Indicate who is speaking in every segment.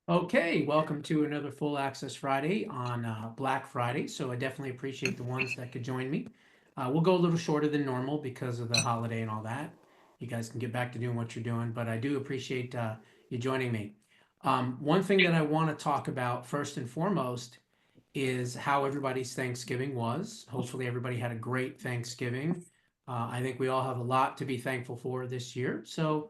Speaker 1: Okay, welcome to another Full Access Friday on Black Friday. So I definitely appreciate the ones that could join me. We'll go a little shorter than normal because of the holiday and all that. You guys can get back to doing what you're doing, but I do appreciate you joining me. One thing that I want to talk about first and foremost is how everybody's Thanksgiving was. Hopefully, everybody had a great Thanksgiving. I think we all have a lot to be thankful for this year. So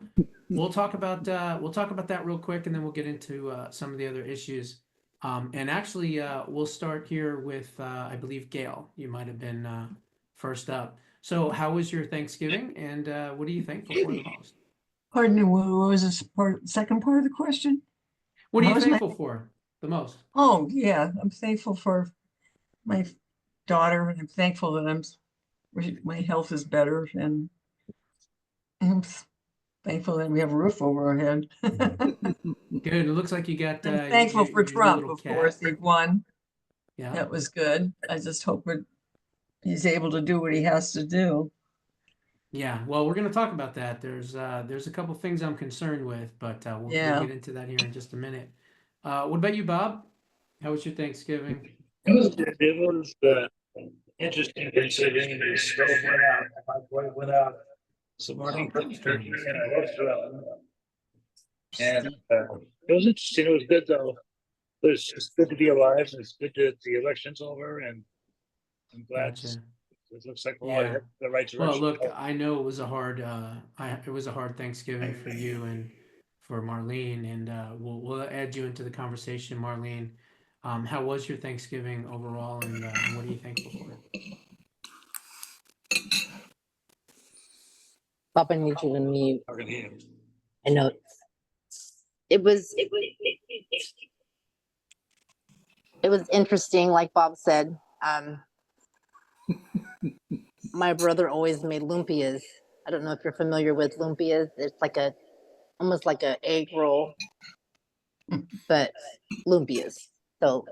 Speaker 1: we'll talk about that real quick, and then we'll get into some of the other issues. And actually, we'll start here with I believe Gail. You might have been first up. So, how was your Thanksgiving, and what are you thankful for the most?
Speaker 2: Pardon me, what was this second part of the question?
Speaker 1: What are you thankful for the most?
Speaker 2: Oh, yeah, I'm thankful for my daughter, and I'm thankful that my health is better, and I'm thankful that we have a roof over our head.
Speaker 1: Good. It looks like you got.
Speaker 2: I'm thankful for
Speaker 1: your
Speaker 2: Trump,
Speaker 1: little
Speaker 2: of course.
Speaker 1: cat.
Speaker 2: He won.
Speaker 1: Yeah.
Speaker 2: That was good. I just hope he's able to do what he has to do.
Speaker 1: Yeah, well, we're going to talk about that. There's a couple things I'm concerned with, but we'll get into that here in just a minute. What about you, Bob? How was your Thanksgiving?
Speaker 3: It was interesting considering the snow went out, my boy went out this morning for turkey and I roasted up. And it was interesting. It was good though. It's good to be alive. It's good that the election's over, and I'm glad.
Speaker 1: Gotcha.
Speaker 3: It looks like we're all heading the right direction.
Speaker 1: Well, look, I know it was a hard Thanksgiving for you and for Marlene, and we'll add you into the conversation, Marlene. How was your Thanksgiving overall, and what are you thankful for?
Speaker 4: Bob, I need you to mute.
Speaker 3: I can hear him.
Speaker 4: I know it was interesting, like Bob said. My brother always made lumpias. I don't know if you're familiar with lumpias. It's like almost like an egg roll, but lumpias. So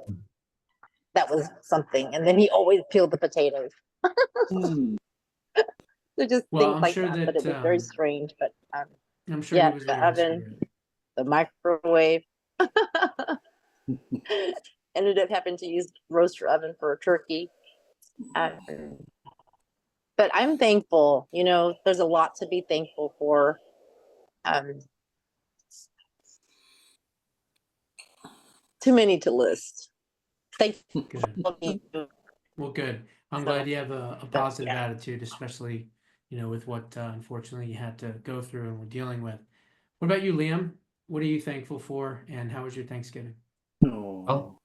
Speaker 4: that was something. And then he always peeled the potatoes. So just
Speaker 1: Well,
Speaker 4: things
Speaker 1: I'm
Speaker 4: like
Speaker 1: sure
Speaker 4: that. But it was very strange. But
Speaker 1: I'm sure
Speaker 4: yeah,
Speaker 1: he was
Speaker 4: the
Speaker 1: in your
Speaker 4: oven,
Speaker 1: spirit.
Speaker 4: the microwave. Ended up having to use roaster oven for a turkey. But I'm thankful, there's a lot to be thankful for. Too many to list. Thankful.
Speaker 1: Good. Well, good. I'm glad you have a positive attitude, especially, with what unfortunately you had to go through and we're dealing with. What about you, Liam? What are you thankful for, and how was your Thanksgiving?
Speaker 5: Well,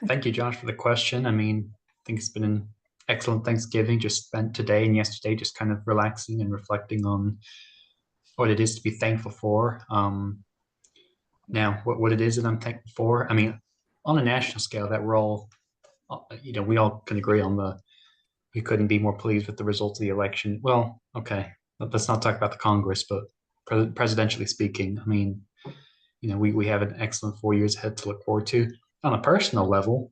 Speaker 5: thank you, Josh, for the question. I mean, I think it's been an excellent Thanksgiving. Just spent today and yesterday just kind of relaxing and reflecting on what it is to be thankful for. Now, what it is that I'm thankful for. I mean, on a national scale, that we're all, we all can agree on we couldn't be more pleased with the results of the election. Well, okay, let's not talk about the Congress, but presidentially speaking, I mean, we have an excellent 4 years ahead to look forward to. On a personal level,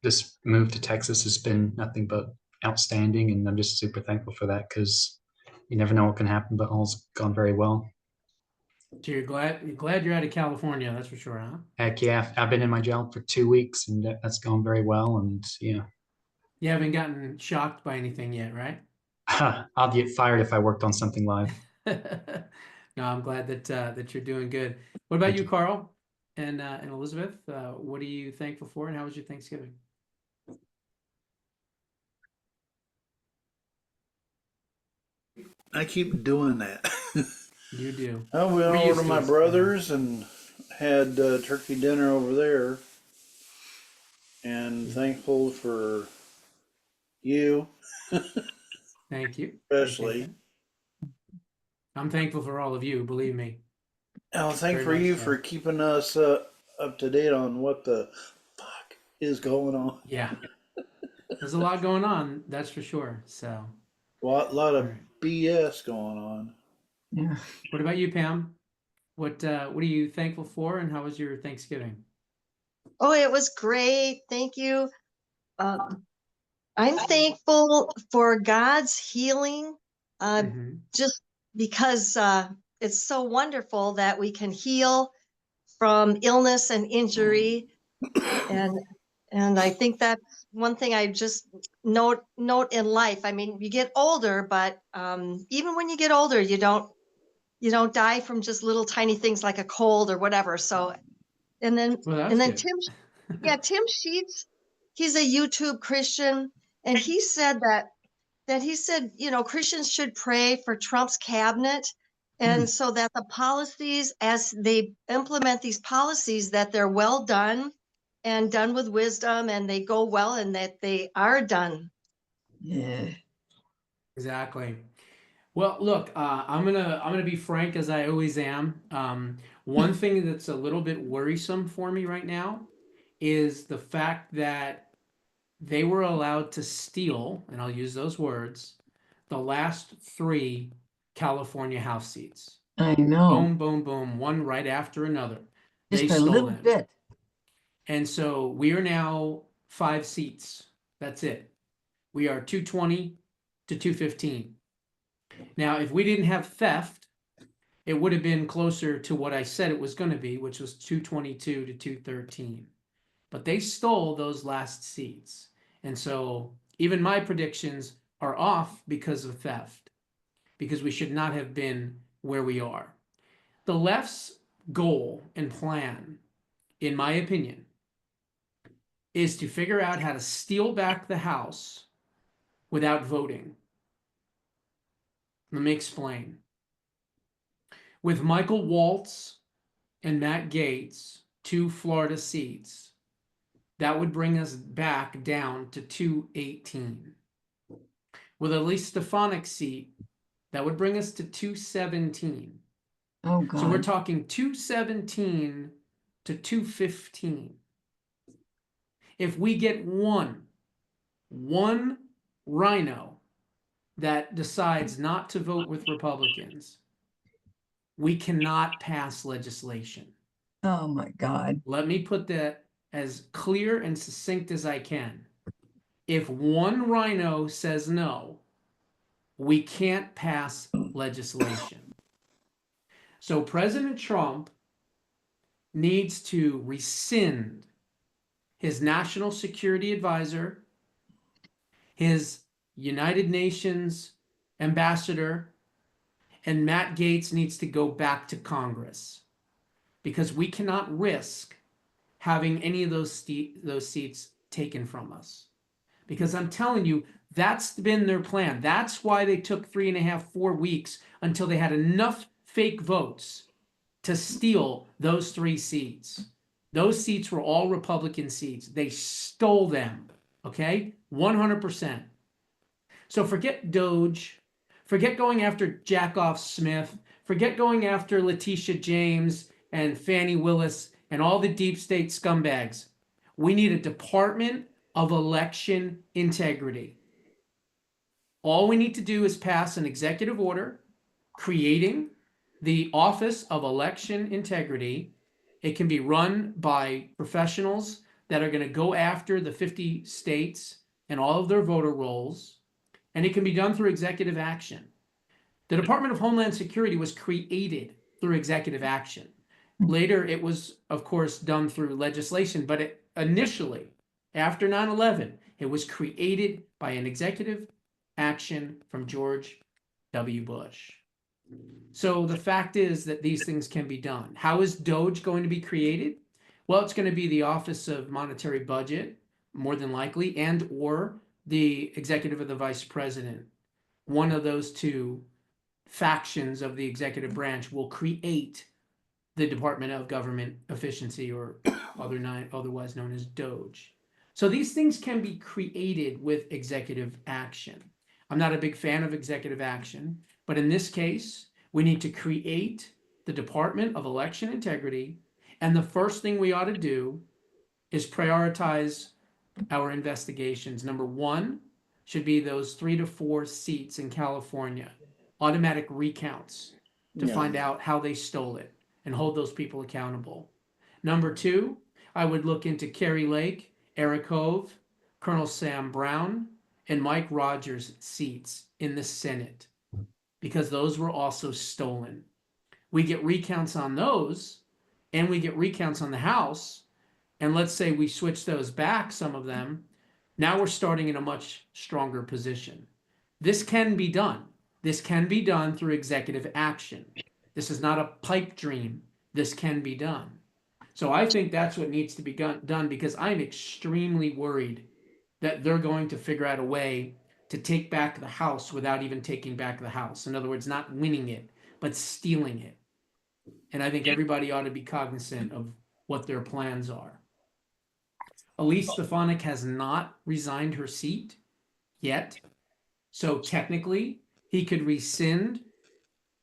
Speaker 5: this move to Texas has been nothing but outstanding, and I'm just super thankful for that because you never know what can happen, but all's gone very well.
Speaker 1: So you're glad you're out of California, that's for sure, huh?
Speaker 5: Heck yeah, I've been in my job for 2 weeks, and that's gone very well, and yeah.
Speaker 1: You haven't gotten shocked by anything yet, right?
Speaker 5: I'll get fired if I worked on something live.
Speaker 1: No, I'm glad that you're doing good. What about you, Carl and Elizabeth? What are you thankful for, and how was your Thanksgiving?
Speaker 6: I keep doing that.
Speaker 1: You do.
Speaker 6: I went over to my brother's and had turkey dinner over there, and thankful for you.
Speaker 1: Thank you.
Speaker 6: Especially.
Speaker 1: I'm thankful for all of you, believe me.
Speaker 6: I'm thankful for you for keeping us up to date on what the fuck is going on.
Speaker 1: Yeah. There's a lot going on, that's for sure. So
Speaker 6: a lot of BS going on.
Speaker 2: Yeah.
Speaker 1: What about you, Pam? What are you thankful for, and how was your Thanksgiving?
Speaker 7: Oh, it was great. Thank you. I'm thankful for God's healing, just because it's so wonderful that we can heal from illness and injury. And I think that's one thing I just note in life. I mean, you get older, but even when you get older, you don't die from just little tiny things like a cold or whatever. So, and then
Speaker 1: Well, that's
Speaker 7: and then
Speaker 1: good.
Speaker 7: Tim Sheets, he's a YouTube Christian, and he said Christians should pray for Trump's cabinet, and so that the policies, as they implement these policies, that they're well done and done with wisdom, and they go well, and that they are done.
Speaker 2: Yeah.
Speaker 1: Exactly. Well, look, I'm gonna be frank as I always am. One thing that's a little bit worrisome for me right now is the fact that they were allowed to steal, and I'll use those words, the last 3 California House seats.
Speaker 2: I know.
Speaker 1: Boom, boom, boom, one right after another.
Speaker 2: Just
Speaker 1: They
Speaker 2: by a
Speaker 1: stole
Speaker 2: little
Speaker 1: them.
Speaker 2: bit.
Speaker 1: And so we are now 5 seats. That's it. We are 220 to 215. Now, if we didn't have theft, it would have been closer to what I said it was going to be, which was 222 to 213. But they stole those last seats. And so even my predictions are off because of theft, because we should not have been where we are. The left's goal and plan, in my opinion, is to figure out how to steal back the House without voting. Let me explain. With Michael Waltz and Matt Gaetz, 2 Florida seats, that would bring us back down to 218. With Elise Stefanik seat, that would bring us to 217.
Speaker 2: Oh, God.
Speaker 1: So we're talking 217 to 215. If we get one rhino that decides not to vote with Republicans, we cannot pass legislation.
Speaker 2: Oh, my God.
Speaker 1: Let me put that as clear and succinct as I can. If one rhino says no, we can't pass legislation. So President Trump needs to rescind his national security advisor, his United Nations ambassador, and Matt Gaetz needs to go back to Congress, because we cannot risk having any of those seats taken from us. Because I'm telling you, that's been their plan. That's why they took 3.5, 4 weeks until they had enough fake votes to steal those 3 seats. Those seats were all Republican seats. They stole them, okay? 100%. So forget Doge. Forget going after Jackoff Smith. Forget going after Letitia James and Fannie Willis and all the deep state scumbags. We need a Department of Election Integrity. All we need to do is pass an executive order creating the Office of Election Integrity. It can be run by professionals that are going to go after the 50 states and all of their voter rolls, and it can be done through executive action. The Department of Homeland Security was created through executive action. Later, it was, of course, done through legislation, but initially, after 9/11, it was created by an executive action from George W. Bush. So the fact is that these things can be done. How is Doge going to be created? Well, it's going to be the Office of Monetary Budget, more than likely, and or the executive of the vice president. One of those 2 factions of the executive branch will create the Department of Government Efficiency, or otherwise known as Doge. So these things can be created with executive action. I'm not a big fan of executive action, but in this case, we need to create the Department of Election Integrity, and the first thing we ought to do is prioritize our investigations. Number 1 should be those 3 to 4 seats in California, automatic recounts to find out how they stole it and hold those people accountable. Number 2, I would look into Kerry Lake, Eric Hove, Colonel Sam Brown, and Mike Rogers' seats in the Senate, because those were also stolen. We get recounts on those, and we get recounts on the House, and let's say we switch those back, some of them, now we're starting in a much stronger position. This can be done. This can be done through executive action. This is not a pipe dream. This can be done. So I think that's what needs to be done, because I'm extremely worried that they're going to figure out a way to take back the House without even taking back the House. In other words, not winning it, but stealing it. And I think everybody ought to be cognizant of what their plans are. Elise Stefanik has not resigned her seat yet. So technically, he could rescind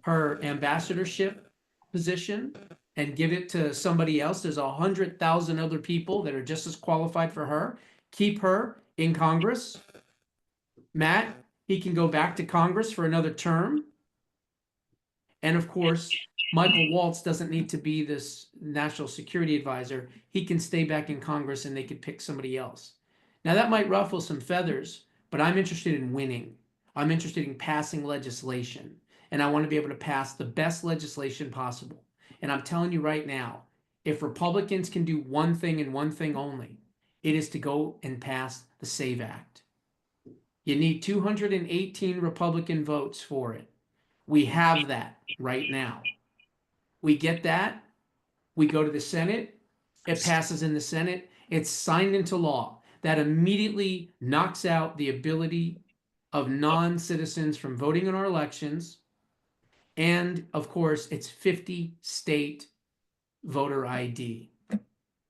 Speaker 1: her ambassadorship position and give it to somebody else. There's 100,000 other people that are just as qualified for her. Keep her in Congress. Matt, he can go back to Congress for another term. And of course, Michael Waltz doesn't need to be this national security advisor. He can stay back in Congress and they could pick somebody else. Now, that might ruffle some feathers, but I'm interested in winning. I'm interested in passing legislation, and I want to be able to pass the best legislation possible. And I'm telling you right now, if Republicans can do one thing and one thing only, it is to go and pass the SAVE Act. You need 218 Republican votes for it. We have that right now. We get that. We go to the Senate. It passes in the Senate. It's signed into law. That immediately knocks out the ability of non-citizens from voting in our elections. And of course, it's 50 state voter ID.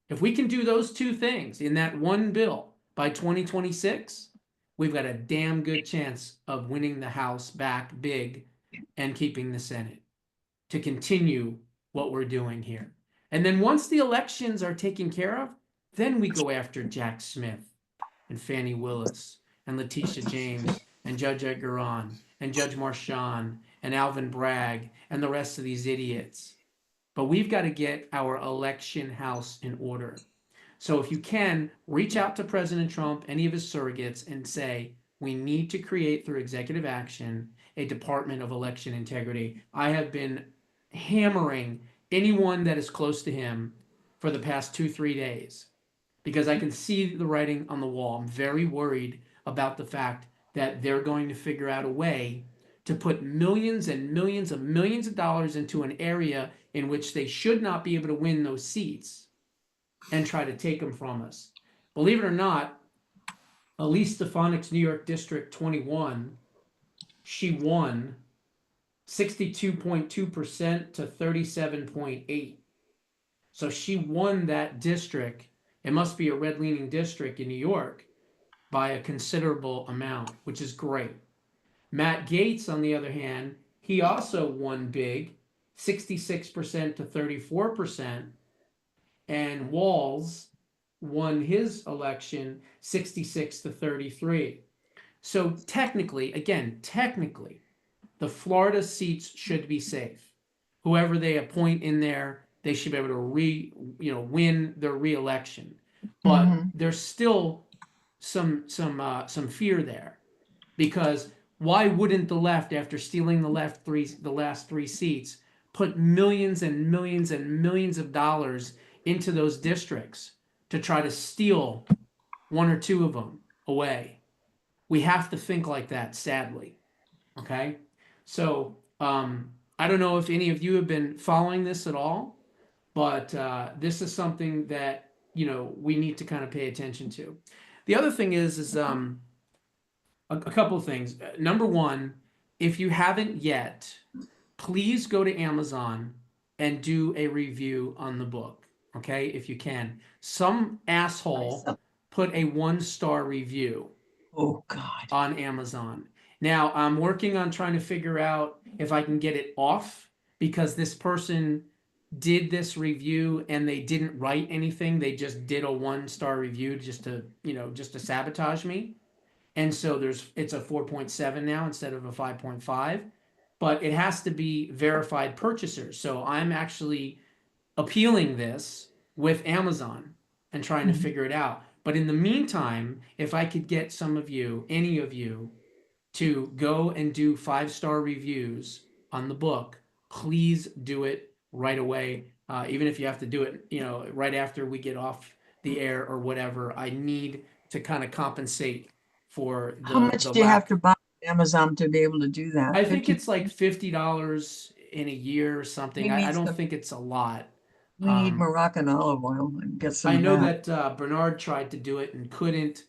Speaker 1: If we can do those two things in that one bill by 2026, we've got a damn good chance of winning the House back big and keeping the Senate to continue what we're doing here. And then once the elections are taken care of, then we go after Jack Smith and Fannie Willis and Letitia James and Judge Edgaron and Judge Marchand and Alvin Bragg and the rest of these idiots. But we've got to get our election house in order. So if you can, reach out to President Trump, any of his surrogates, and say, we need to create through executive action a Department of Election Integrity. I have been hammering anyone that is close to him for the past 2-3 days because I can see the writing on the wall. I'm very worried about the fact that they're going to figure out a way to put millions and millions of dollars into an area in which they should not be able to win those seats and try to take them from us. Believe it or not, Elise Stefanik's New York District 21, she won 62.2% to 37.8%. So she won that district. It must be a red-leaning district in New York by a considerable amount, which is great. Matt Gaetz, on the other hand, he also won big, 66% to 34%. And Waltz won his election 66 to 33. So technically, the Florida seats should be safe. Whoever they appoint in there, they should be able to win their re-election. But there's still some fear there, because why wouldn't the left, after stealing the last three seats, put millions and millions and millions of dollars into those districts to try to steal one or two of them away? We have to think like that, sadly. Okay? So I don't know if any of you have been following this at all, but this is something that, we need to kind of pay attention to. The other thing is a couple of things. Number one, if you haven't yet, please go to Amazon and do a review on the book. Okay, if you can. Some asshole put a 1-star review.
Speaker 2: Oh God.
Speaker 1: On Amazon. Now I'm working on trying to figure out if I can get it off, because this person did this review and they didn't write anything. They just did a 1-star review just to sabotage me. And so it's a 4.7 now instead of a 5.5, but it has to be verified purchasers. So I'm actually appealing this with Amazon and trying to figure it out. But in the meantime, if I could get some of you, any of you, to go and do 5-star reviews on the book, please do it right away. Even if you have to do it, right after we get off the air or whatever. I need to kind of compensate for
Speaker 2: How much
Speaker 1: the
Speaker 2: do you have
Speaker 1: lack.
Speaker 2: to buy on Amazon to be able to do that?
Speaker 1: I think
Speaker 2: 50.
Speaker 1: it's like $50 in a year or something.
Speaker 2: We
Speaker 1: I
Speaker 2: need
Speaker 1: don't
Speaker 2: some,
Speaker 1: think it's a lot.
Speaker 2: we need
Speaker 1: Um,
Speaker 2: Moroccan olive oil and get some
Speaker 1: I
Speaker 2: of
Speaker 1: know
Speaker 2: that.
Speaker 1: that Bernard tried to do it and couldn't,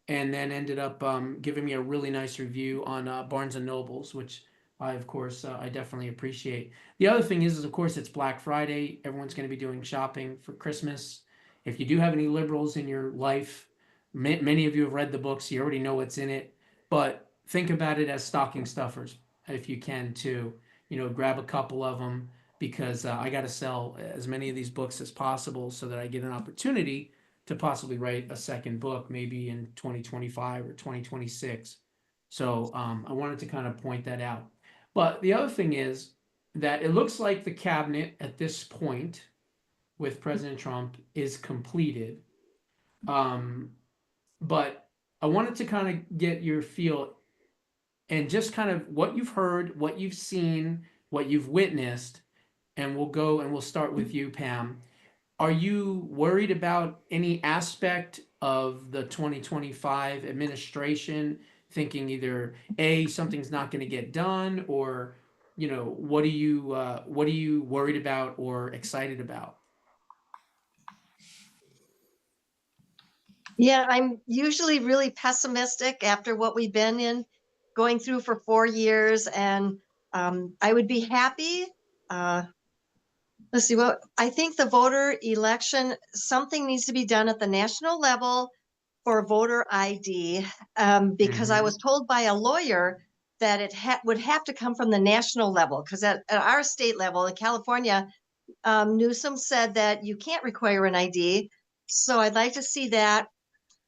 Speaker 1: and then ended up giving me a really nice review on Barnes and Nobles, which I, of course, I definitely appreciate. The other thing is, of course, it's Black Friday. Everyone's going to be doing shopping for Christmas. If you do have any liberals in your life, many of you have read the books. You already know what's in it, but think about it as stocking stuffers if you can too. Grab a couple of them because I got to sell as many of these books as possible so that I get an opportunity to possibly write a second book, maybe in 2025 or 2026. So I wanted to kind of point that out. But the other thing is that it looks like the cabinet at this point with President Trump is completed. Um, but I wanted to kind of get your feel and just kind of what you've heard, what you've seen, what you've witnessed, and we'll start with you, Pam. Are you worried about any aspect of the 2025 administration thinking either A, something's not going to get done, or what are you worried about or excited about?
Speaker 7: Yeah, I'm usually really pessimistic after what we've been going through for 4 years, and I would be happy. Uh, let's see what I think the voter election, something needs to be done at the national level for voter ID, because I
Speaker 1: Mm-hmm.
Speaker 7: was told by a lawyer that it would have to come from the national level, because at our state level in California, Newsom said that you can't require an ID. So I'd like to see that.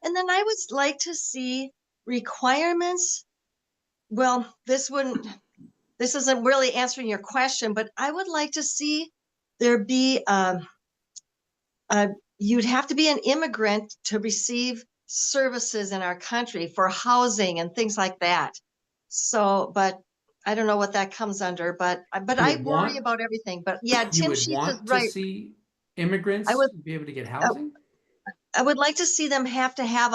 Speaker 7: And then I would like to see requirements. Well, this isn't really answering your question, but I would like to see there be, uh, you'd have to be an immigrant to receive services in our country for housing and things like that. So, but I don't know what that comes under, but
Speaker 1: You
Speaker 7: I
Speaker 1: would
Speaker 7: worry
Speaker 1: want
Speaker 7: about everything. But yeah,
Speaker 1: you
Speaker 7: Tim
Speaker 1: would
Speaker 7: Sheets is
Speaker 1: want to
Speaker 7: right.
Speaker 1: see
Speaker 7: I
Speaker 1: immigrants
Speaker 7: would
Speaker 1: be able to get
Speaker 7: uh,
Speaker 1: housing?
Speaker 7: I would like to see them have to have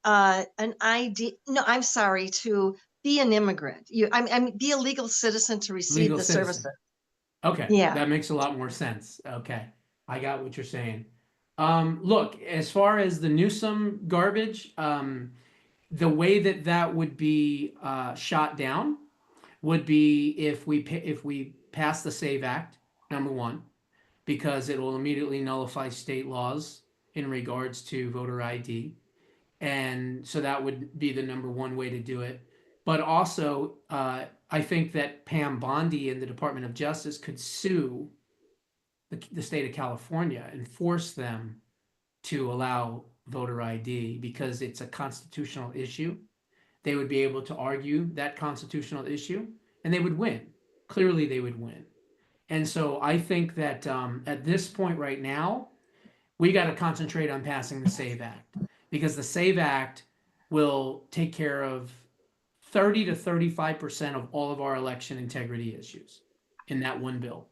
Speaker 7: an ID. No, I'm sorry, to be an immigrant. I'm be a legal citizen to receive
Speaker 1: Legal
Speaker 7: the
Speaker 1: citizen.
Speaker 7: services.
Speaker 1: Okay,
Speaker 7: Yeah.
Speaker 1: that makes a lot more sense. Okay, I got what you're saying. Look, as far as the Newsom garbage, the way that would be shot down would be if we pass the Save Act, number one, because it will immediately nullify state laws in regards to voter ID, and so that would be the number one way to do it. But also, I think that Pam Bondi and the Department of Justice could sue the state of California and force them to allow voter ID because it's a constitutional issue. They would be able to argue that constitutional issue and they would win. Clearly, they would win. And so I think that at this point right now, we got to concentrate on passing the SAVE Act because the SAVE Act will take care of 30 to 35% of all of our election integrity issues in that one bill.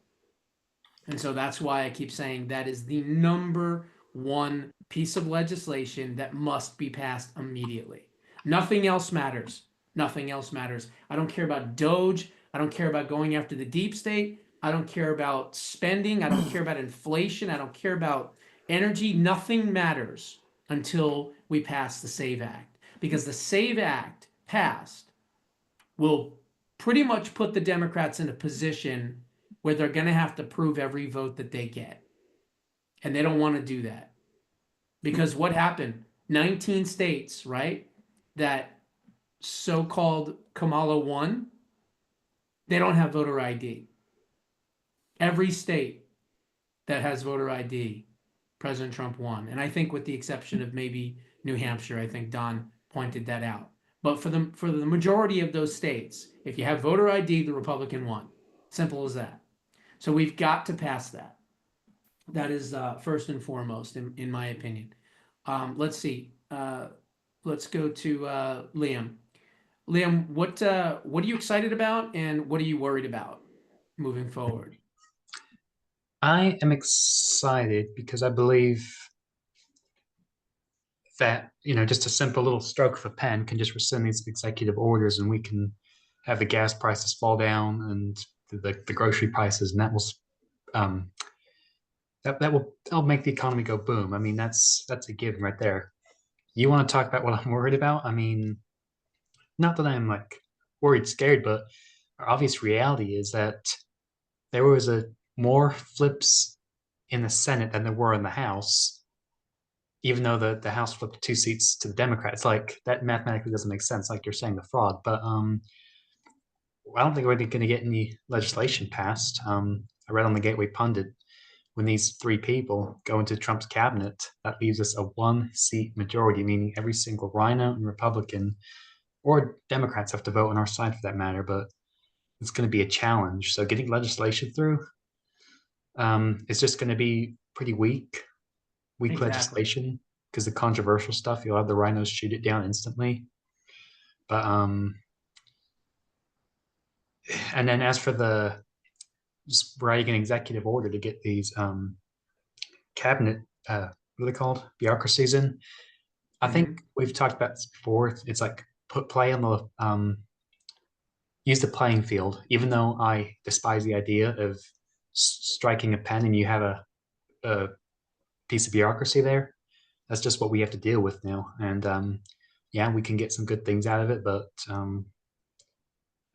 Speaker 1: And so that's why I keep saying that is the number one piece of legislation that must be passed immediately. Nothing else matters. Nothing else matters. I don't care about Doge. I don't care about going after the deep state. I don't care about spending. I don't care about inflation. I don't care about energy. Nothing matters until we pass the SAVE Act. Because the SAVE Act passed will pretty much put the Democrats in a position where they're going to have to prove every vote that they get. And they don't want to do that. Because what happened? 19 states, right? That so called Kamala won, they don't have voter ID. Every state that has voter ID, President Trump won. And I think, with the exception of maybe New Hampshire, I think Don pointed that out. But for the majority of those states, if you have voter ID, the Republican won. Simple as that. So we've got to pass that. That is first and foremost, in my opinion. Let's see. Let's go to Liam. Liam, what are you excited about, and what are you worried about? moving forward?
Speaker 5: I am excited because I believe that, just a simple little stroke of a pen can just rescind these executive orders, and we can have the gas prices fall down and the grocery prices, and that will um, that'll make the economy go boom. I mean, that's a given right there. You want to talk about what I'm worried about? I mean, not that I'm like worried, scared, but our obvious reality is that there was more flips in the Senate than there were in the House, even though the House flipped 2 seats to the Democrats. Like, that mathematically doesn't make sense, like you're saying, the fraud. But I don't think we're going to get any legislation passed. I read on the Gateway Pundit, when these 3 people go into Trump's cabinet, that leaves us a 1-seat majority, meaning every single Rhino and Republican or Democrats have to vote on our side for that matter. But it's going to be a challenge. So getting legislation through, it's just going to be pretty weak
Speaker 1: Exactly.
Speaker 5: legislation, because the controversial stuff, you'll have the Rhinos shoot it down instantly. But and then as for just writing an executive order to get these cabinet, what are they called, bureaucracies in, I think we've talked about this before. It's like play on the use the playing field. Even though I despise the idea of striking a pen and you have a piece of bureaucracy there, that's just what we have to deal with now. And yeah, we can get some good things out of it, but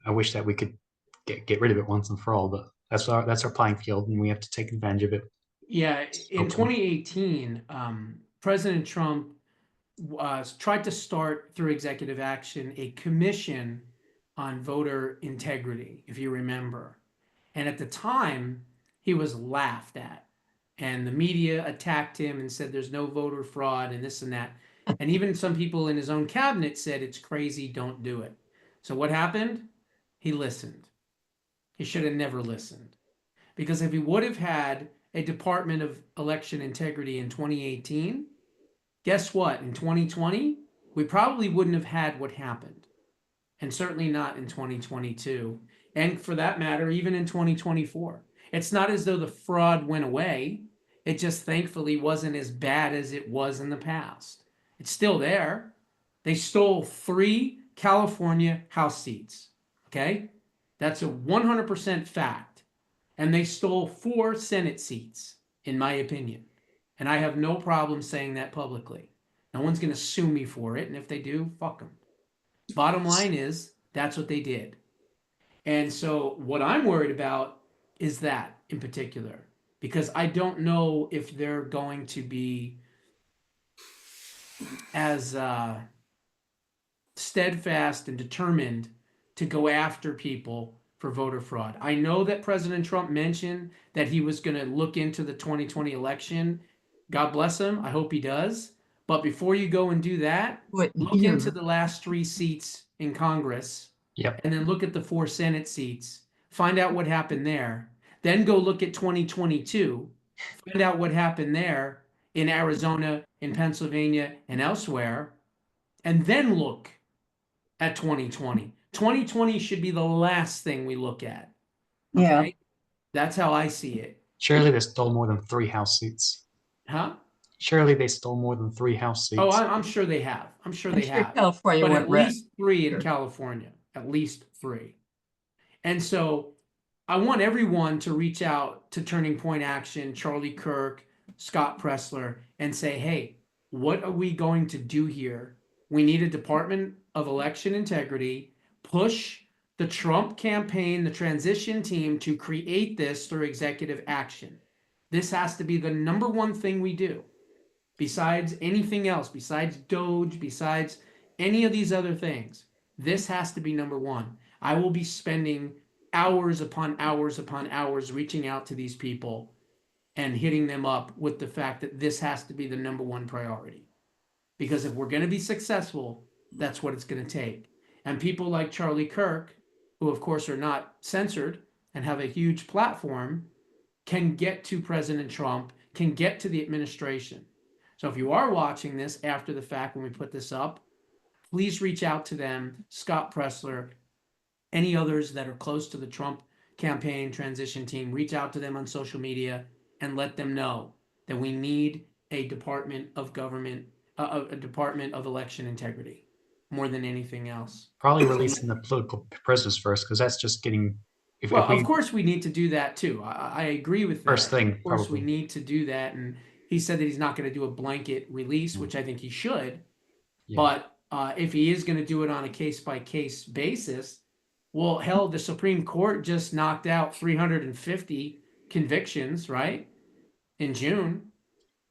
Speaker 5: I wish that we could get rid of it once and for all. But that's our playing field, and we have to take advantage of it.
Speaker 1: Yeah, in
Speaker 5: Okay.
Speaker 1: 2018, President Trump tried to start through executive action a commission on voter integrity, if you remember. And at the time, he was laughed at, and the media attacked him and said there's no voter fraud and this and that. And even some people in his own cabinet said it's crazy, don't do it. So what happened? He listened. He should have never listened. Because if he would have had a Department of Election Integrity in 2018, guess what? In 2020, we probably wouldn't have had what happened. And certainly not in 2022. And for that matter, even in 2024. It's not as though the fraud went away. It just thankfully wasn't as bad as it was in the past. It's still there. They stole 3 California House seats. Okay? That's a 100% fact. And they stole 4 Senate seats, in my opinion. And I have no problem saying that publicly. No one's going to sue me for it. And if they do, fuck them. Bottom line is, that's what they did. And so what I'm worried about is that in particular, because I don't know if they're going to be as steadfast and determined to go after people for voter fraud. I know that President Trump mentioned that he was going to look into the 2020 election. God bless him. I hope he does. But before you go and do that, look into the last 3 seats in Congress.
Speaker 5: Yep.
Speaker 1: And then look at the 4 Senate seats. Find out what happened there. Then go look at 2022. Find out what happened there in Arizona, in Pennsylvania, and elsewhere. And then look at 2020. 2020 should be the last thing we look at. Okay?
Speaker 2: Yeah.
Speaker 1: That's how I see it.
Speaker 5: Surely they stole more than 3 House seats.
Speaker 1: Huh?
Speaker 5: Surely they stole more than 3 House seats.
Speaker 1: Oh, I'm sure they have. I'm sure they have.
Speaker 2: California
Speaker 1: But
Speaker 2: went
Speaker 1: at
Speaker 2: red.
Speaker 1: least 3 in California. At least 3. And so I want everyone to reach out to Turning Point Action, Charlie Kirk, Scott Pressler, and say, hey, what are we going to do here? We need a Department of Election Integrity. Push the Trump campaign, the transition team, to create this through executive action. This has to be the #1 thing we do. Besides anything else, besides Doge, besides any of these other things, this has to be #1. I will be spending hours upon hours upon hours reaching out to these people and hitting them up with the fact that this has to be the #1 priority. Because if we're going to be successful, that's what it's going to take. And people like Charlie Kirk, who of course are not censored and have a huge platform, can get to President Trump, can get to the administration. So if you are watching this after the fact when we put this up, please reach out to them, Scott Pressler, any others that are close to the Trump campaign transition team, reach out to them on social media and let them know that we need a department of government, a department of election integrity more than anything else.
Speaker 5: Probably releasing the political prisoners first, because that's just getting.
Speaker 1: Well,
Speaker 5: If we
Speaker 1: of course we need to do that too. I agree with that.
Speaker 5: First thing,
Speaker 1: Of course we
Speaker 5: probably.
Speaker 1: need to do that. And he said that he's not going to do a blanket release, which I think he should.
Speaker 5: Yeah.
Speaker 1: But if he is going to do it on a case by case basis, well, hell, the Supreme Court just knocked out 350 convictions, right? In June,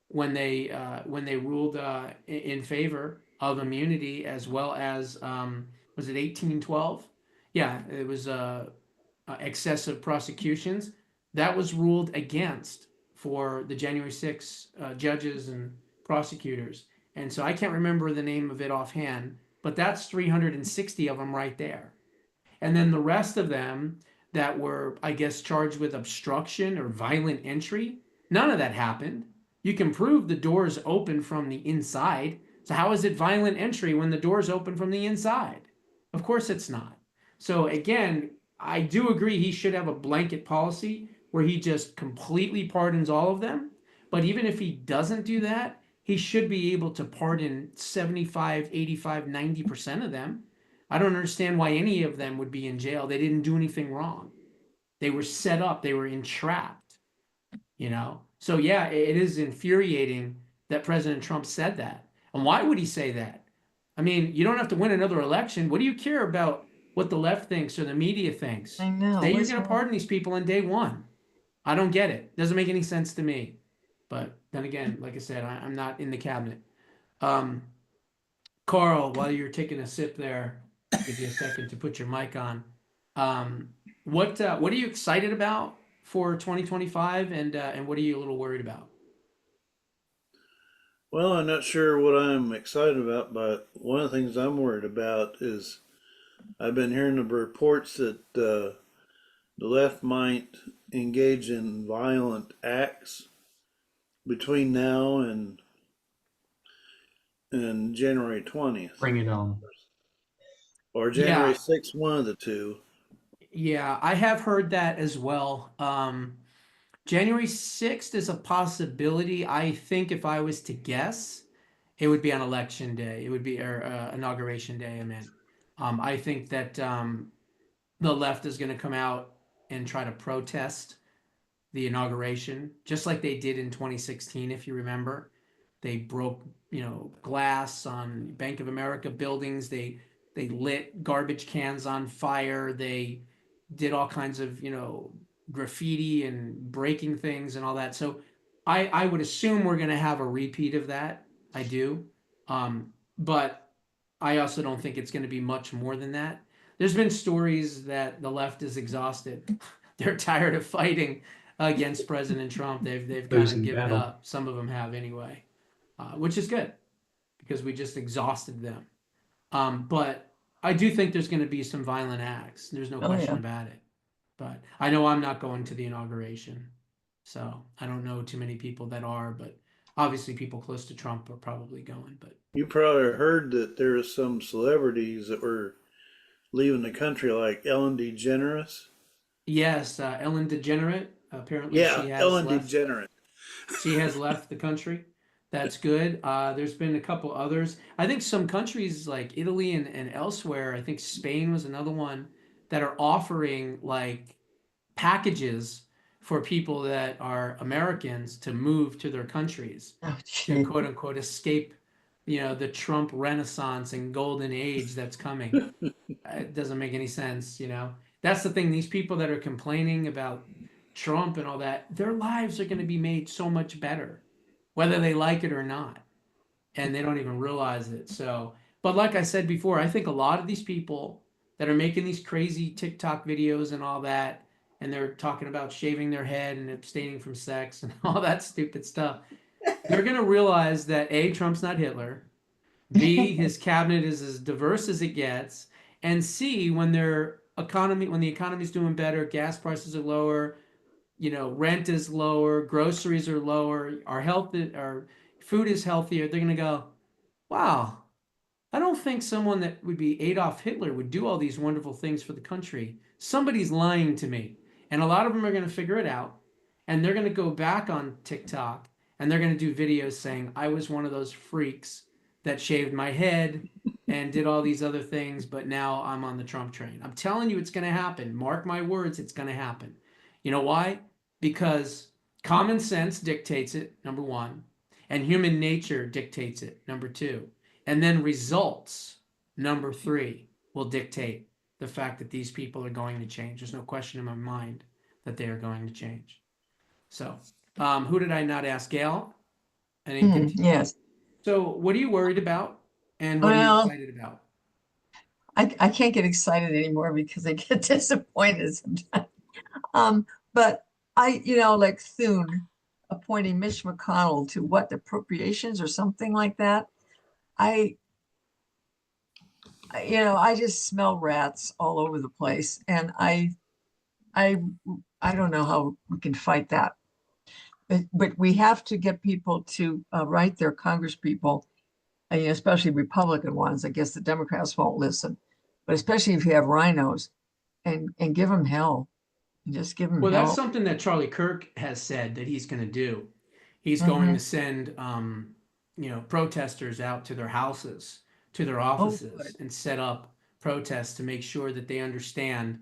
Speaker 1: when they ruled in favor of immunity, as well as was it 1812? Yeah, it was excessive prosecutions. That was ruled against for the January 6 judges and prosecutors. And so I can't remember the name of it offhand, but that's 360 of them right there. And then the rest of them that were, I guess, charged with obstruction or violent entry, none of that happened. You can prove the doors open from the inside. So how is it violent entry when the doors open from the inside? Of course it's not. So again, I do agree he should have a blanket policy where he just completely pardons all of them. But even if he doesn't do that, he should be able to pardon 75, 85, 90% of them. I don't understand why any of them would be in jail. They didn't do anything wrong. They were set up, they were entrapped, you know? So yeah, it is infuriating that President Trump said that. And why would he say that? I mean, you don't have to win another election. What do you care about what the left thinks or the media thinks?
Speaker 2: I know.
Speaker 1: Say you're
Speaker 2: what's
Speaker 1: going to
Speaker 2: wrong?
Speaker 1: pardon these people on day one. I don't get it. Doesn't make any sense to me. But then again, like I said, I'm not in the cabinet. Carl, while you're taking a sip there, I'll give you a second to put your mic on. What are you excited about for 2025, and what are you a little worried about?
Speaker 6: Well, I'm not sure what I'm excited about, but one of the things I'm worried about is I've been hearing the reports that the left might engage in violent acts between now and January 20th
Speaker 5: Bring it on.
Speaker 6: or January
Speaker 1: Yeah.
Speaker 6: 6th, one of the two.
Speaker 1: Yeah, I have heard that as well. January 6th is a possibility. I think if I was to guess, it would be on election day. It would be inauguration day, I meant. I think that the left is going to come out and try to protest the inauguration, just like they did in 2016, if you remember. They broke, glass on Bank of America buildings. They lit garbage cans on fire. They did all kinds of, graffiti and breaking things and all that. So I would assume we're going to have a repeat of that. I do. But I also don't think it's going to be much more than that. There's been stories that the left is exhausted. They're tired of fighting against President Trump. They've kind of
Speaker 5: Losing
Speaker 1: given
Speaker 5: battle.
Speaker 1: up. Some of them have anyway, which is good because we just exhausted them. But I do think there's going to be some violent acts. There's no
Speaker 2: Oh,
Speaker 1: question
Speaker 2: yeah.
Speaker 1: about it. But I know I'm not going to the inauguration, so I don't know too many people that are. But obviously, people close to Trump are probably going. But
Speaker 6: You probably heard that there are some celebrities that were leaving the country, like Ellen DeGeneres.
Speaker 1: yes, Ellen DeGeneres. Apparently,
Speaker 6: Yeah,
Speaker 1: she has
Speaker 6: Ellen
Speaker 1: left.
Speaker 6: DeGeneres.
Speaker 1: She has left the country. That's good. There's been a couple others. I think some countries like Italy and elsewhere, I think Spain was another one, that are offering like packages for people that are Americans to move to their countries
Speaker 2: Oh,
Speaker 1: to
Speaker 2: gee.
Speaker 1: quote unquote escape, the Trump renaissance and golden age that's coming. It doesn't make any sense, That's the thing. These people that are complaining about Trump and all that, their lives are going to be made so much better, whether they like it or not. And they don't even realize it. So, but like I said before, I think a lot of these people that are making these crazy TikTok videos and all that, and they're talking about shaving their head and abstaining from sex and all that stupid stuff, they're going to realize that A, Trump's not Hitler, B, his cabinet is as diverse as it gets, and C, when the economy's doing better, gas prices are lower, rent is lower, groceries are lower, our food is healthier, they're going to go, wow, I don't think someone that would be Adolf Hitler would do all these wonderful things for the country. Somebody's lying to me. And a lot of them are going to figure it out, and they're going to go back on TikTok and they're going to do videos saying, I was one of those freaks that shaved my head and did all these other things, but now I'm on the Trump train. I'm telling you, it's going to happen. Mark my words, it's going to happen. You know why? Because common sense dictates it, number one, and human nature dictates it, number two. And then results, number three, will dictate the fact that these people are going to change. There's no question in my mind that they are going to change. So, who did I not ask? Gail? I didn't get to you.
Speaker 2: Yes.
Speaker 1: So, what are you worried about, and what are you
Speaker 2: Well,
Speaker 1: excited about?
Speaker 2: I can't get excited anymore because I get disappointed sometimes. But like Thune appointing Mitch McConnell to what, appropriations or something like that. I just smell rats all over the place, and I don't know how we can fight that. But we have to get people to write their Congress people, especially Republican ones. I guess the Democrats won't listen, but especially if you have rhinos, and give them hell. Just give them
Speaker 1: Well, that's
Speaker 2: hell.
Speaker 1: something that Charlie Kirk has said that he's going to do. He's
Speaker 2: Mm-hmm.
Speaker 1: going to send, protesters out to their houses, to their offices,
Speaker 2: good.
Speaker 1: and set up protests to make sure that they understand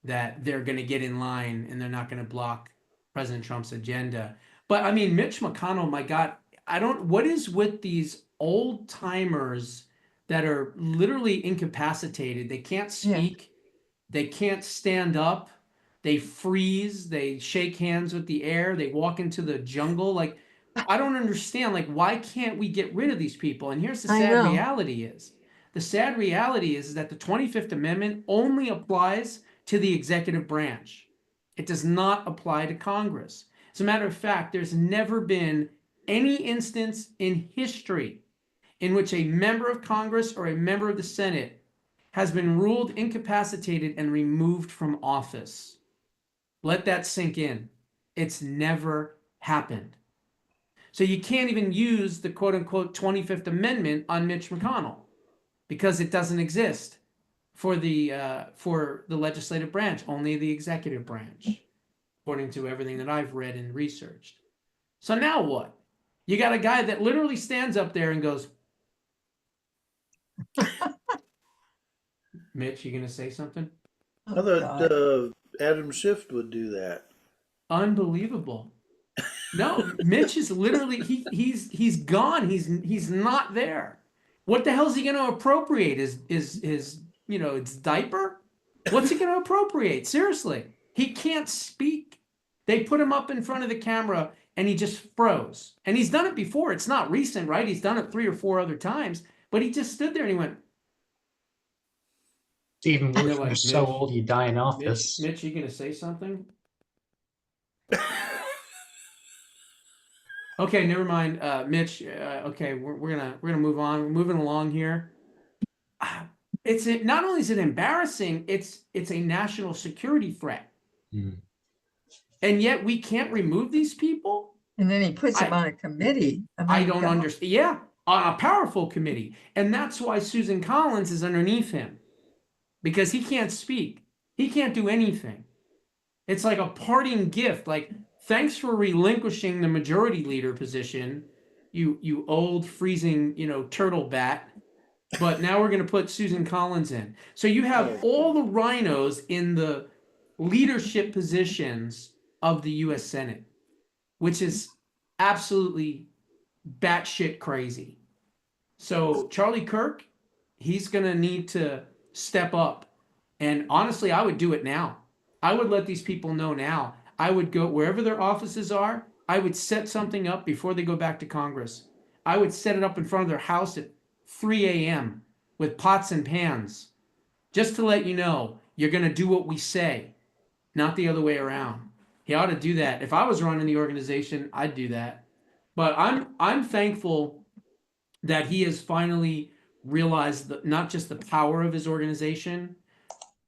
Speaker 1: that they're going to get in line and they're not going to block President Trump's agenda. But I mean, Mitch McConnell, my God, what is with these old timers that are literally incapacitated? They can't speak, they can't stand up, they freeze, they shake hands with the air, they walk into the jungle. Like, I don't understand. Like, why can't we get rid of these people? And here's the
Speaker 2: I
Speaker 1: sad
Speaker 2: know.
Speaker 1: reality is the sad reality is that the 25th Amendment only applies to the executive branch. It does not apply to Congress. As a matter of fact, there's never been any instance in history in which a member of Congress or a member of the Senate has been ruled incapacitated and removed from office. Let that sink in. It's never happened. So you can't even use the quote unquote 25th Amendment on Mitch McConnell because it doesn't exist for the legislative branch, only the executive branch, according to everything that I've read and researched. So now what? You got a guy that literally stands up there and goes, Mitch, you gonna say something?
Speaker 6: I thought Adam Schiff would do that.
Speaker 1: Unbelievable. No, Mitch is literally he's gone. He's not there. What the hell is he going to appropriate? His its diaper? What's he going to appropriate? Seriously, he can't speak. They put him up in front of the camera and he just froze. And he's done it before. It's not recent, right? He's done it 3 or 4 other times. But he just stood there and he went.
Speaker 5: It's even worse when
Speaker 1: like,
Speaker 5: you're so old you die in office.
Speaker 1: Mitch, you going to say something? Okay, never mind, Mitch. Okay, we're gonna move on. We're moving along here. Not only is it embarrassing, it's a national security threat, and yet we can't remove these people.
Speaker 2: And then he puts them on a committee.
Speaker 1: I don't understand. Yeah, on a powerful committee, and that's why Susan Collins is underneath him, because he can't speak. He can't do anything. It's like a parting gift. Like, thanks for relinquishing the majority leader position, you old freezing, turtle bat. But now we're going to put Susan Collins in. So you have all the rhinos in the leadership positions of the U.S. Senate, which is absolutely batshit crazy. So Charlie Kirk, he's going to need to step up. And honestly, I would do it now. I would let these people know now. I would go wherever their offices are. I would set something up before they go back to Congress. I would set it up in front of their house at 3 a.m. with pots and pans, just to let you know you're going to do what we say, not the other way around. He ought to do that. If I was running the organization, I'd do that. But I'm thankful that he has finally realized not just the power of his organization,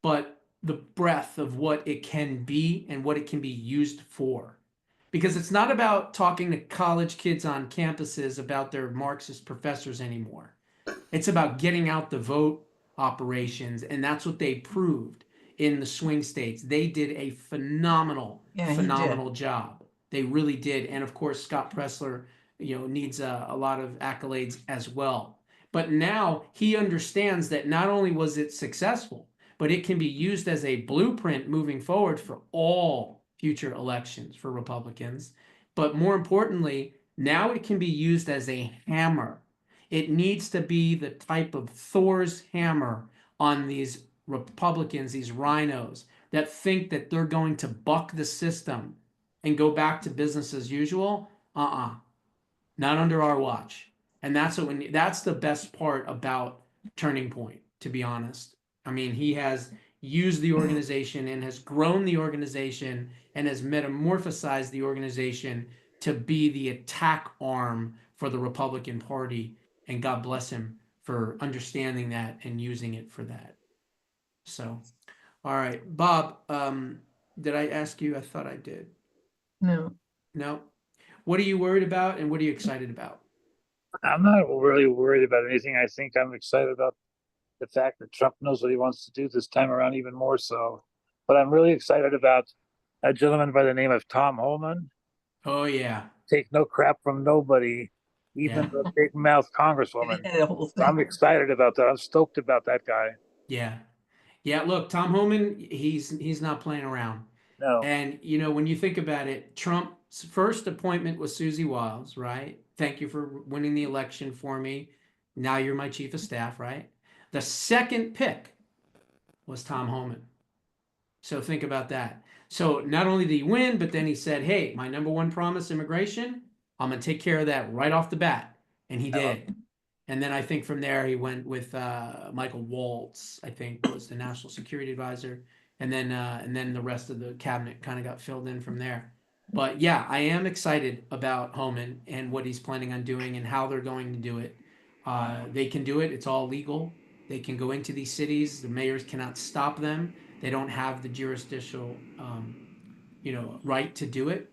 Speaker 1: but the breadth of what it can be and what it can be used for. Because it's not about talking to college kids on campuses about their Marxist professors anymore. It's about getting out the vote operations, and that's what they proved. in the swing states. They did a phenomenal,
Speaker 2: Yeah, he did.
Speaker 1: phenomenal job. They really did. And of course, Scott Pressler, needs a lot of accolades as well. But now he understands that not only was it successful, but it can be used as a blueprint moving forward for all future elections for Republicans. But more importantly, now it can be used as a hammer. It needs to be the type of Thor's hammer on these Republicans, these rhinos that think that they're going to buck the system and go back to business as usual. Not under our watch. And that's that's the best part about Turning Point, to be honest. I mean, he has used the organization and has grown the organization and has metamorphosized the organization to be the attack arm for the Republican Party. And God bless him for understanding that and using it for that. So, all right, Bob, did I ask you? I thought I did.
Speaker 2: No.
Speaker 1: No. What are you worried about and what are you excited about?
Speaker 3: I'm not really worried about anything. I think I'm excited about the fact that Trump knows what he wants to do this time around, even more so. But I'm really excited about a gentleman by the name of Tom Homan.
Speaker 1: Oh, yeah.
Speaker 3: Take no crap from nobody, even the big mouth congresswoman.
Speaker 2: The whole thing.
Speaker 3: I'm excited about that. I'm stoked about that guy.
Speaker 1: Yeah. Yeah, look, Tom Homan, he's not playing around.
Speaker 3: No.
Speaker 1: And when you think about it, Trump's first appointment was Susie Wiles, right? Thank you for winning the election for me. Now you're my chief of staff, right? The second pick was Tom Homan. So think about that. So not only did he win, but then he said, hey, my number one promise, immigration, I'm going to take care of that right off the bat. And he did. And then I think from there he went with Michael Waltz, I think was the national security advisor. And then the rest of the cabinet kind of got filled in from there. But yeah, I am excited about Homan and what he's planning on doing and how they're going to do it. They can do it. It's all legal. They can go into these cities. The mayors cannot stop them. They don't have the jurisdictional, right to do it.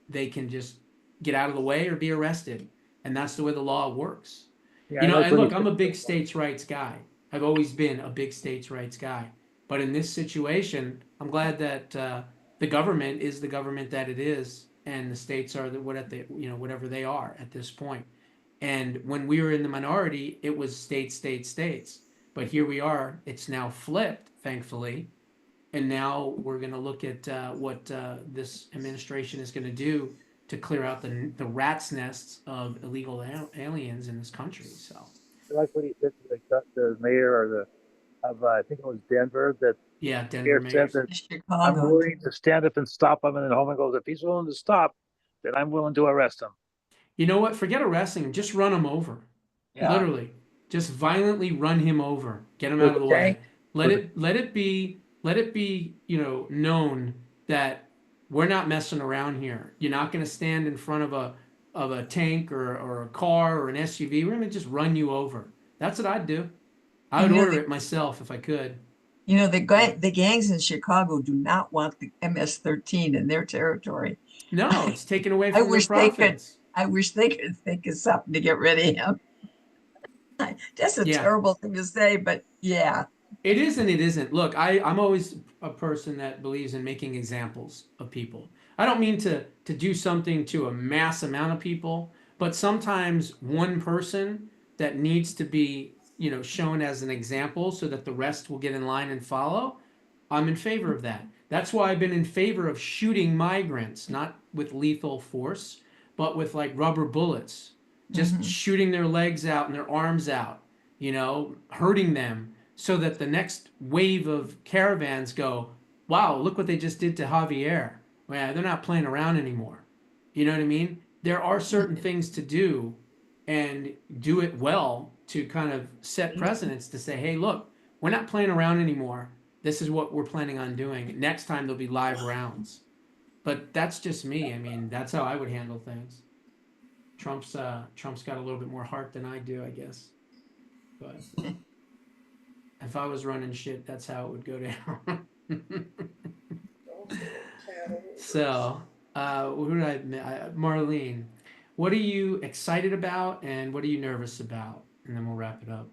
Speaker 1: They can just get out of the way or be arrested. And that's the way the law works.
Speaker 3: Yeah,
Speaker 1: And look, I'm a big states' rights guy. I've always been a big states' rights guy. But in this situation, I'm glad that the government is the government that it is, and the states are whatever they are at this point. And when we were in the minority, it was states. But here we are. It's now flipped, thankfully. And now we're going to look at what this administration is going to do to clear out the rat's nests of illegal aliens in this country. So,
Speaker 3: I like what he said to the mayor or I think it was Denver, that
Speaker 1: Denver mayor
Speaker 3: said that
Speaker 2: Chicago.
Speaker 3: I'm willing to stand up and stop him. And then Homan goes, if he's willing to stop, then I'm willing to arrest him.
Speaker 1: You know what? Forget arresting him. Just run him over.
Speaker 3: Yeah.
Speaker 1: Literally, just violently run him over. Get him out of the way. Let it be known that we're not messing around here. You're not going to stand in front of a tank or a car or an SUV. We're going to just run you over. That's what I'd do. I would order it myself if I could.
Speaker 2: The gangs in Chicago do not want the MS-13 in their territory.
Speaker 1: No, it's taken away from their profits.
Speaker 2: I wish they could think of something to get rid of him. That's a terrible thing to say, but yeah.
Speaker 1: It is and it isn't. Look, I'm always a person that believes in making examples of people. I don't mean to do something to a mass amount of people, but sometimes one person that needs to be shown as an example so that the rest will get in line and follow. I'm in favor of that. That's why I've been in favor of shooting migrants, not with lethal force, but with like rubber bullets, just shooting their legs out and their arms out, hurting them so that the next wave of caravans go, wow, look what they just did to Javier. Well, they're not playing around anymore. You know what I mean? There are certain things to do and do it well to kind of set precedents to say, hey, look, we're not playing around anymore. This is what we're planning on doing. Next time there'll be live rounds. But that's just me. I mean, that's how I would handle things. Trump's got a little bit more heart than I do, I guess. But if I was running shit, that's how it would go down. So, who did I Marlene, what are you excited about and what are you nervous about? And then we'll wrap it up.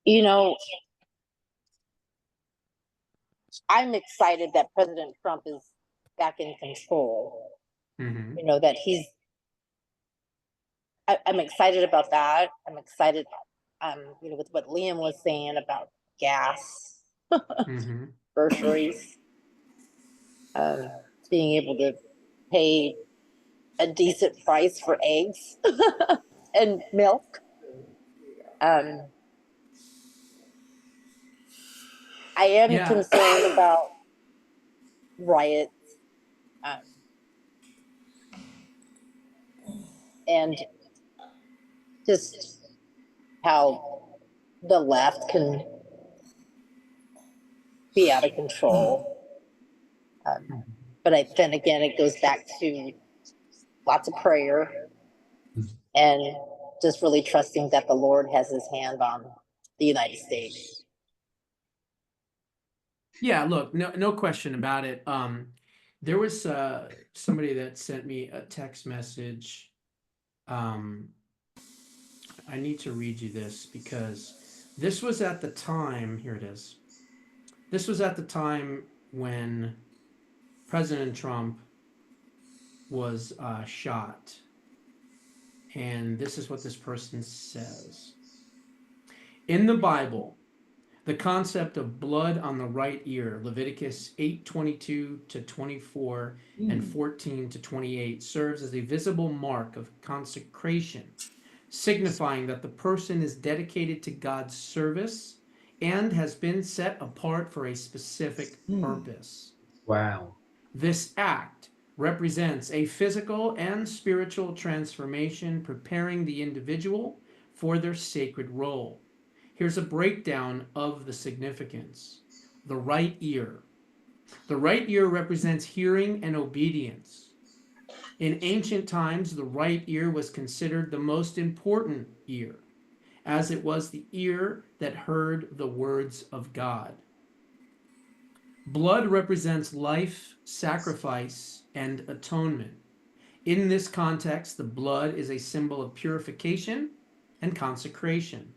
Speaker 4: You know, I'm excited that President Trump is back in control.
Speaker 1: Mhm.
Speaker 4: You know, that I'm excited about that. I'm excited, you know, with what Liam was saying about gas,
Speaker 1: Mhm.
Speaker 4: groceries, um, being able to pay a decent price for eggs and milk. Um, I am
Speaker 1: Yeah.
Speaker 4: concerned about riots, um, and just how the left can be out of control. But then again, it goes back to lots of prayer and just really trusting that the Lord has his hand on the United States.
Speaker 1: Yeah, look, no question about it. There was somebody that sent me a text message. Um, I need to read you this because this was at the time, here it is. This was at the time when President Trump was shot. And this is what this person says. In the Bible, the concept of blood on the right ear, Leviticus 8:22 to 24 and 14 to 28, serves as a visible mark of consecration, signifying that the person is dedicated to God's service and has been set apart for a specific purpose.
Speaker 5: Wow.
Speaker 1: This act represents a physical and spiritual transformation, preparing the individual for their sacred role. Here's a breakdown of the significance. The right ear. The right ear represents hearing and obedience. In ancient times, the right ear was considered the most important ear, as it was the ear that heard the words of God. Blood represents life, sacrifice, and atonement. In this context, the blood is a symbol of purification and consecration.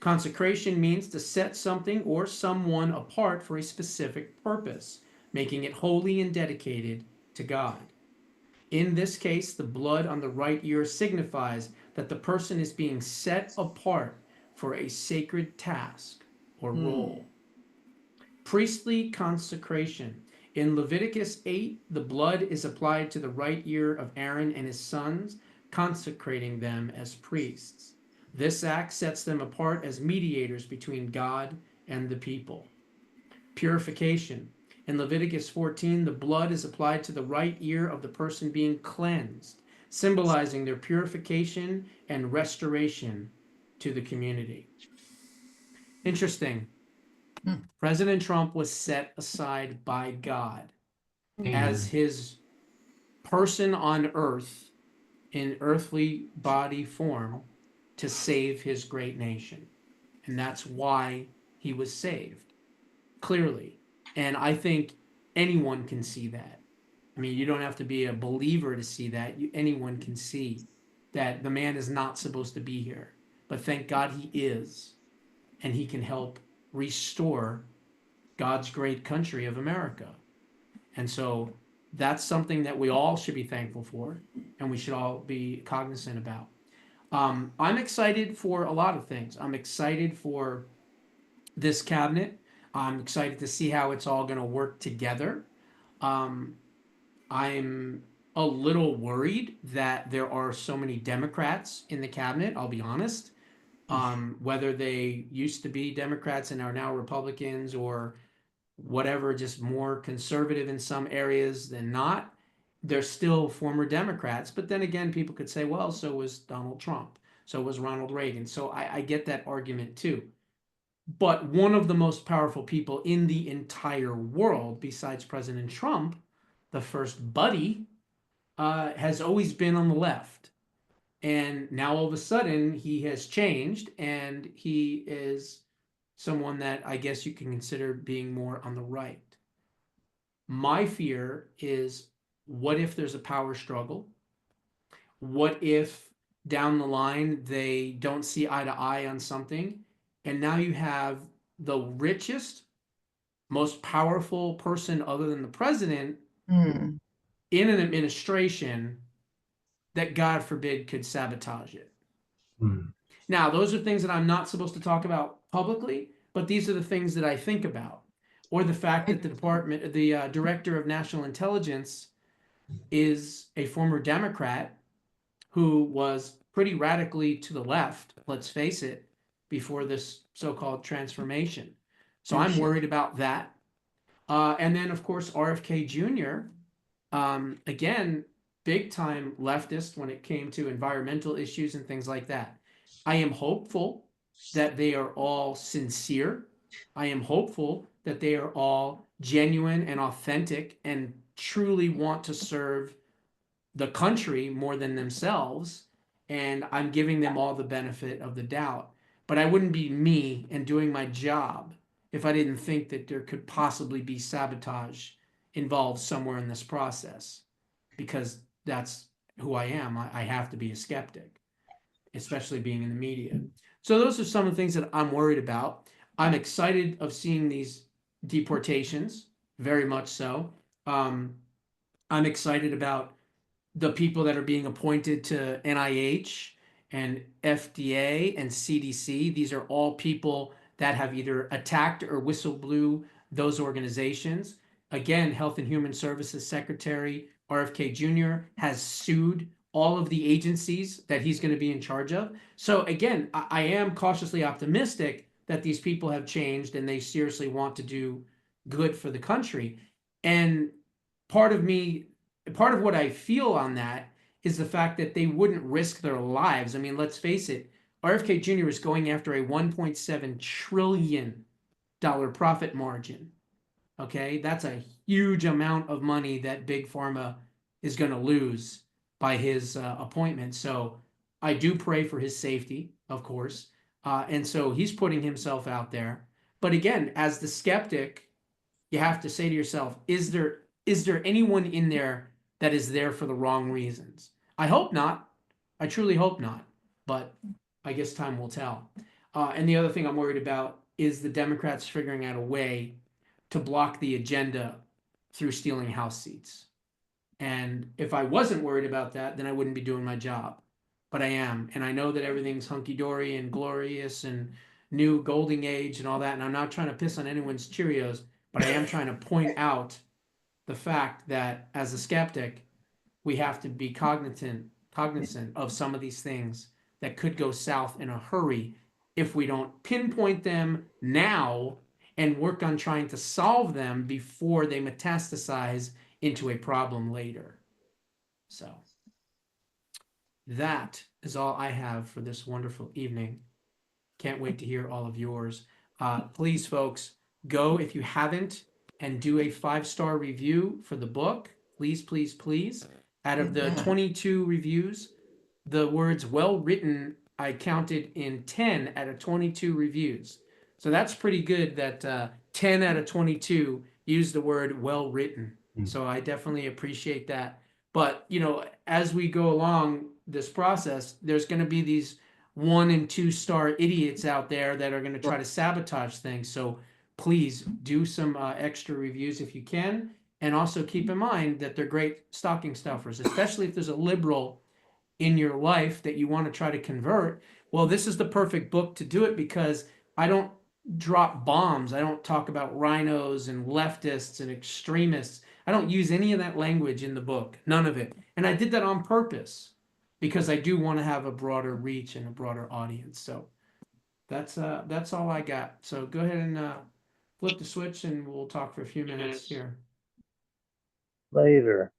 Speaker 1: Consecration means to set something or someone apart for a specific purpose, making it holy and dedicated to God. In this case, the blood on the right ear signifies that the person is being set apart for a sacred task or role. Priestly consecration. In Leviticus 8, the blood is applied to the right ear of Aaron and his sons, consecrating them as priests. This act sets them apart as mediators between God and the people. Purification. In Leviticus 14, the blood is applied to the right ear of the person being cleansed, symbolizing their purification and restoration to the community. Interesting. President Trump was set aside by God as his person on earth in earthly body form to save his great nation. And that's why he was saved, clearly. And I think anyone can see that. I mean, you don't have to be a believer to see that. Anyone can see that the man is not supposed to be here. But thank God he is. And he can help restore God's great country of America. And so that's something that we all should be thankful for and we should all be cognizant about. I'm excited for a lot of things. I'm excited for this cabinet. I'm excited to see how it's all going to work together. Um, I'm a little worried that there are so many Democrats in the cabinet, I'll be honest. Whether they used to be Democrats and are now Republicans or whatever, just more conservative in some areas than not. They're still former Democrats. But then again, people could say, well, so was Donald Trump. So was Ronald Reagan. So I get that argument too. But one of the most powerful people in the entire world, besides President Trump, the first buddy, has always been on the left. And now all of a sudden he has changed and he is someone that I guess you can consider being more on the right. My fear is, what if there's a power struggle? What if down the line they don't see eye to eye on something And now you have the richest, most powerful person other than the president
Speaker 2: Hmm.
Speaker 1: in an administration that, God forbid, could sabotage it.
Speaker 5: Hmm.
Speaker 1: Now, those are things that I'm not supposed to talk about publicly, but these are the things that I think about. Or the fact that the director of national intelligence is a former Democrat who was pretty radically to the left, let's face it, before this so-called transformation. So I'm worried about that. And then, of course, RFK Jr., again, big time leftist when it came to environmental issues and things like that. I am hopeful that they are all sincere. I am hopeful that they are all genuine and authentic and truly want to serve the country more than themselves. And I'm giving them all the benefit of the doubt. But I wouldn't be me and doing my job if I didn't think that there could possibly be sabotage involved somewhere in this process, because that's who I am. I have to be a skeptic, especially being in the media. So those are some of the things that I'm worried about. I'm excited of seeing these deportations, very much so. I'm excited about the people that are being appointed to NIH and FDA and CDC. These are all people that have either attacked or whistle blew those organizations. Again, Health and Human Services Secretary RFK Jr. has sued all of the agencies that he's going to be in charge of. So again, I am cautiously optimistic that these people have changed and they seriously want to do good for the country. And part of me, part of what I feel on that is the fact that they wouldn't risk their lives. I mean, let's face it, RFK Jr. is going after a $1.7 trillion profit margin. Okay, that's a huge amount of money that Big Pharma is going to lose by his appointment. So I do pray for his safety, of course. And so he's putting himself out there. But again, as the skeptic, you have to say to yourself, is there anyone in there that is there for the wrong reasons? I hope not. I truly hope not. But I guess time will tell. And the other thing I'm worried about is the Democrats figuring out a way to block the agenda through stealing House seats. And if I wasn't worried about that, then I wouldn't be doing my job. But I am. And I know that everything's hunky-dory and glorious and new golden age and all that. And I'm not trying to piss on anyone's Cheerios, but I am trying to point out the fact that as a skeptic, we have to be cognizant of some of these things that could go south in a hurry if we don't pinpoint them now and work on trying to solve them before they metastasize into a problem later. So that is all I have for this wonderful evening. Can't wait to hear all of yours. Please, folks, go if you haven't and do a 5-star review for the book. Please, please, please. Out of the 22 reviews, the words well written, I counted in 10 out of 22 reviews. So that's pretty good that 10 out of 22 use the word well written. So I definitely appreciate that. But, you know, as we go along this process, there's going to be these 1- and 2-star idiots out there that are going to try to sabotage things. So please do some extra reviews if you can. And also keep in mind that they're great stocking stuffers, especially if there's a liberal in your life that you want to try to convert. Well, this is the perfect book to do it because I don't drop bombs. I don't talk about rhinos and leftists and extremists. I don't use any of that language in the book, none of it. And I did that on purpose because I do want to have a broader reach and a broader audience. So that's all I got. So go ahead and flip the switch and we'll talk for a few minutes here.
Speaker 3: Later.